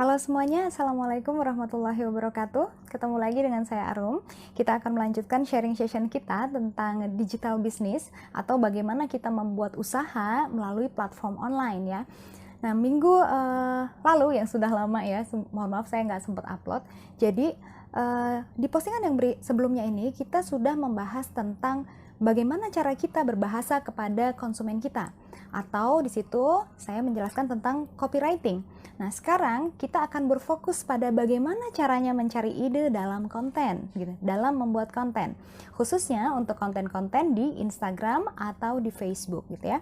Halo semuanya, Assalamualaikum warahmatullahi wabarakatuh. Ketemu lagi dengan saya Arum. Kita akan melanjutkan sharing session kita tentang digital business atau bagaimana kita membuat usaha melalui platform online ya. Nah, minggu lalu yang sudah lama ya, mohon maaf saya nggak sempat upload. Jadi di postingan yang sebelumnya ini kita sudah membahas tentang bagaimana cara kita berbahasa kepada konsumen kita. Atau di situ saya menjelaskan tentang copywriting. Nah, sekarang kita akan berfokus pada bagaimana caranya mencari ide dalam konten, gitu, dalam membuat konten. Khususnya untuk konten-konten di Instagram atau di Facebook, gitu ya.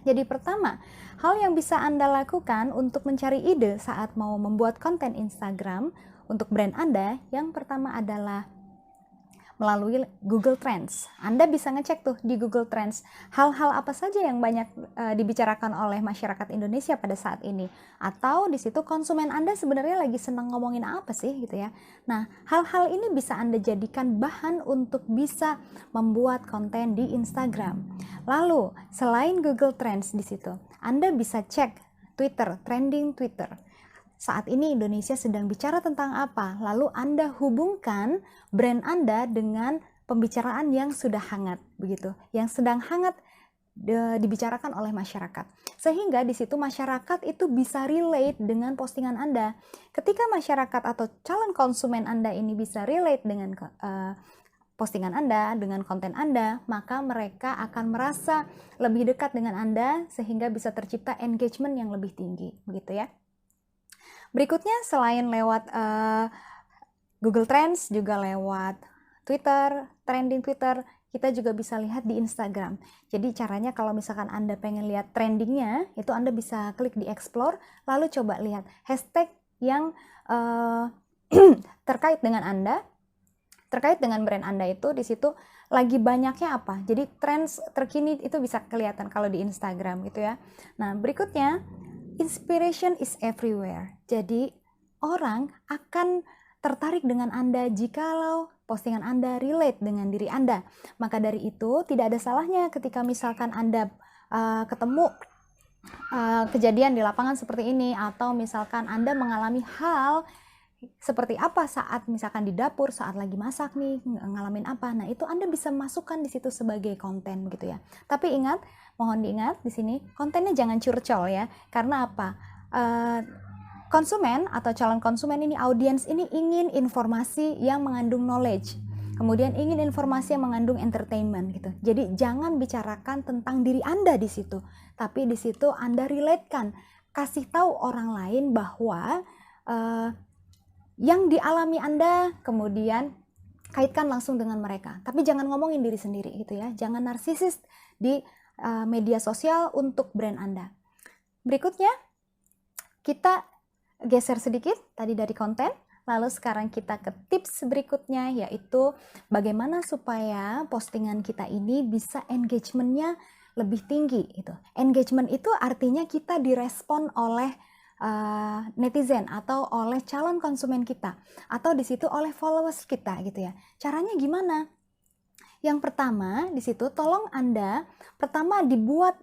Jadi pertama, hal yang bisa Anda lakukan untuk mencari ide saat mau membuat konten Instagram untuk brand Anda, yang pertama adalah melalui Google Trends. Anda bisa ngecek tuh di Google Trends hal-hal apa saja yang banyak dibicarakan oleh masyarakat Indonesia pada saat ini. Atau di situ konsumen Anda sebenarnya lagi senang ngomongin apa sih gitu ya. Nah, hal-hal ini bisa Anda jadikan bahan untuk bisa membuat konten di Instagram. Lalu, selain Google Trends di situ, Anda bisa cek Twitter, trending Twitter. Saat ini Indonesia sedang bicara tentang apa, lalu Anda hubungkan brand Anda dengan pembicaraan yang sudah hangat, begitu, yang sedang hangat dibicarakan oleh masyarakat. Sehingga di situ masyarakat itu bisa relate dengan postingan Anda. Ketika masyarakat atau calon konsumen Anda ini bisa relate dengan postingan Anda, dengan konten Anda, maka mereka akan merasa lebih dekat dengan Anda sehingga bisa tercipta engagement yang lebih tinggi, begitu ya. Berikutnya, selain lewat Google Trends, juga lewat Twitter, trending Twitter, kita juga bisa lihat di Instagram. Jadi caranya kalau misalkan Anda pengen lihat trendingnya, itu Anda bisa klik di explore, lalu coba lihat hashtag yang terkait dengan Anda, terkait dengan brand Anda itu, di situ lagi banyaknya apa. Jadi trends terkini itu bisa kelihatan kalau di Instagram gitu ya. Nah, berikutnya, inspiration is everywhere. Jadi orang akan tertarik dengan Anda jikalau postingan Anda relate dengan diri Anda. Maka dari itu tidak ada salahnya ketika misalkan Anda ketemu kejadian di lapangan seperti ini, atau misalkan Anda mengalami hal seperti apa saat misalkan di dapur, saat lagi masak nih, ngalamin apa. Nah, itu Anda bisa masukkan di situ sebagai konten gitu ya. Tapi ingat, mohon diingat di sini kontennya jangan curcol ya. Karena apa? Konsumen atau calon konsumen ini, audiens ini ingin informasi yang mengandung knowledge. Kemudian ingin informasi yang mengandung entertainment gitu. Jadi jangan bicarakan tentang diri Anda di situ, tapi di situ Anda relatekan, kasih tahu orang lain bahwa yang dialami Anda, kemudian kaitkan langsung dengan mereka. Tapi jangan ngomongin diri sendiri gitu ya. Jangan narsisis di media sosial untuk brand Anda. Berikutnya, kita geser sedikit tadi dari konten. Lalu sekarang kita ke tips berikutnya, yaitu bagaimana supaya postingan kita ini bisa engagementnya lebih tinggi. Gitu. Engagement itu artinya kita direspon oleh netizen atau oleh calon konsumen kita, atau di situ oleh followers kita gitu ya. Caranya gimana? Yang pertama di situ tolong Anda pertama dibuat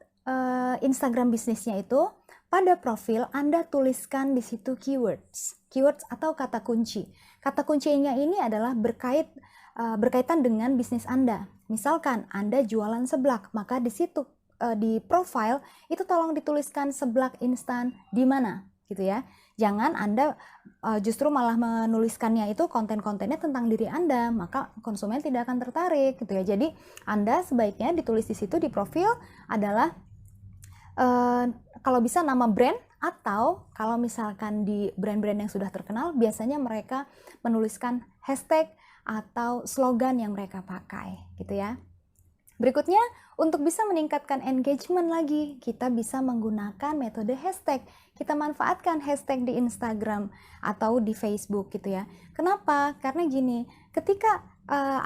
Instagram bisnisnya itu pada profil Anda tuliskan di situ keywords atau kata kunci. Kata kuncinya ini adalah berkaitan dengan bisnis Anda. Misalkan Anda jualan seblak, maka di situ di profile itu tolong dituliskan seblak instan di mana gitu ya. Jangan Anda justru malah menuliskannya itu konten-kontennya tentang diri Anda, maka konsumen tidak akan tertarik gitu ya. Jadi Anda sebaiknya ditulis di situ di profil adalah kalau bisa nama brand, atau kalau misalkan di brand-brand yang sudah terkenal biasanya mereka menuliskan hashtag atau slogan yang mereka pakai gitu ya. Berikutnya, untuk bisa meningkatkan engagement lagi, kita bisa menggunakan metode hashtag. Kita manfaatkan hashtag di Instagram atau di Facebook gitu ya. Kenapa? Karena gini, ketika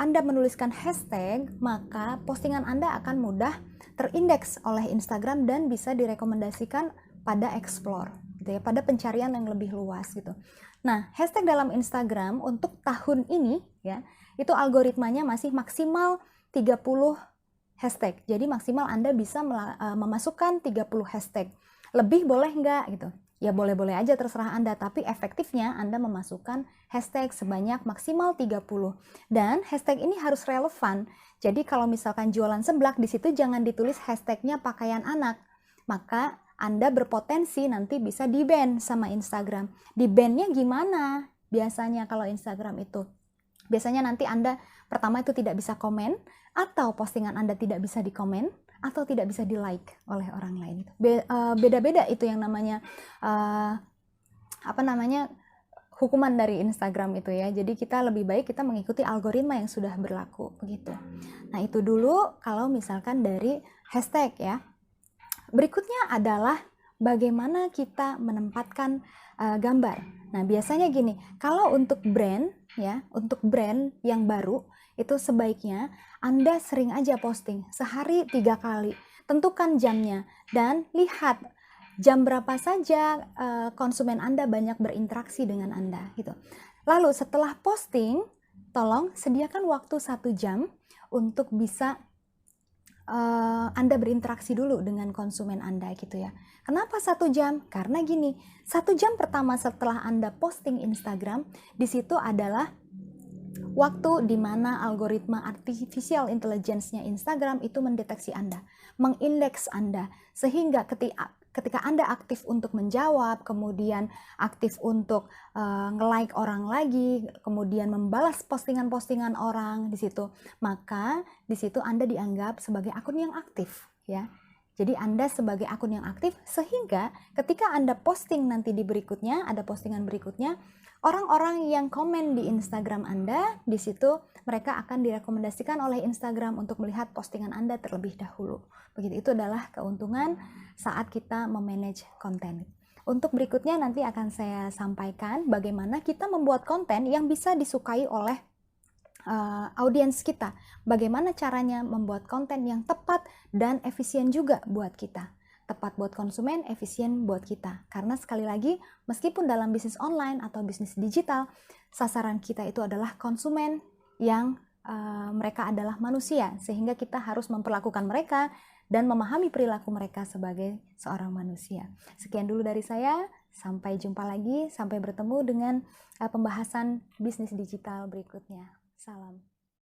Anda menuliskan hashtag, maka postingan Anda akan mudah terindeks oleh Instagram dan bisa direkomendasikan pada explore gitu ya, pada pencarian yang lebih luas gitu. Nah, hashtag dalam Instagram untuk tahun ini ya, itu algoritmanya masih maksimal 30 hashtag. Jadi maksimal Anda bisa memasukkan 30 hashtag. Lebih boleh nggak gitu. ya boleh-boleh aja terserah Anda, tapi efektifnya Anda memasukkan hashtag sebanyak maksimal 30. Dan hashtag ini harus relevan. Jadi kalau misalkan jualan seblak, di situ jangan ditulis hashtagnya pakaian anak. Maka Anda berpotensi nanti bisa di-ban sama Instagram. Di-ban-nya gimana? Biasanya kalau Instagram itu, biasanya nanti Anda pertama itu tidak bisa komen, atau postingan Anda tidak bisa dikomen, atau tidak bisa di-like oleh orang lain. Beda-beda itu yang namanya hukuman dari Instagram itu ya. Jadi kita lebih baik kita mengikuti algoritma yang sudah berlaku begitu. Nah, itu dulu kalau misalkan dari hashtag ya. Berikutnya adalah bagaimana kita menempatkan gambar. Nah, biasanya gini, kalau untuk brand ya, untuk brand yang baru itu sebaiknya Anda sering aja posting, sehari 3 kali. Tentukan jamnya dan lihat jam berapa saja konsumen Anda banyak berinteraksi dengan Anda gitu. Lalu setelah posting, tolong sediakan waktu 1 jam untuk bisa Anda berinteraksi dulu dengan konsumen Anda gitu ya. Kenapa 1 jam? Karena gini, 1 jam pertama setelah Anda posting Instagram, di situ adalah waktu di mana algoritma artificial intelligence-nya Instagram itu mendeteksi Anda, mengindeks Anda, sehingga ketika Anda aktif untuk menjawab, kemudian aktif untuk nge-like orang lagi, kemudian membalas postingan-postingan orang di situ, maka di situ Anda dianggap sebagai akun yang aktif ya. Jadi Anda sebagai akun yang aktif, sehingga ketika Anda posting nanti di berikutnya, ada postingan berikutnya, orang-orang yang komen di Instagram Anda, di situ mereka akan direkomendasikan oleh Instagram untuk melihat postingan Anda terlebih dahulu. Begitu, itu adalah keuntungan saat kita memanage konten. Untuk berikutnya nanti akan saya sampaikan bagaimana kita membuat konten yang bisa disukai oleh audiens kita. Bagaimana caranya membuat konten yang tepat dan efisien juga buat kita. Tepat buat konsumen, efisien buat kita. Karena sekali lagi, meskipun dalam bisnis online atau bisnis digital, sasaran kita itu adalah konsumen yang mereka adalah manusia, sehingga kita harus memperlakukan mereka dan memahami perilaku mereka sebagai seorang manusia. Sekian dulu dari saya, sampai jumpa lagi, sampai bertemu dengan pembahasan bisnis digital berikutnya. Salam.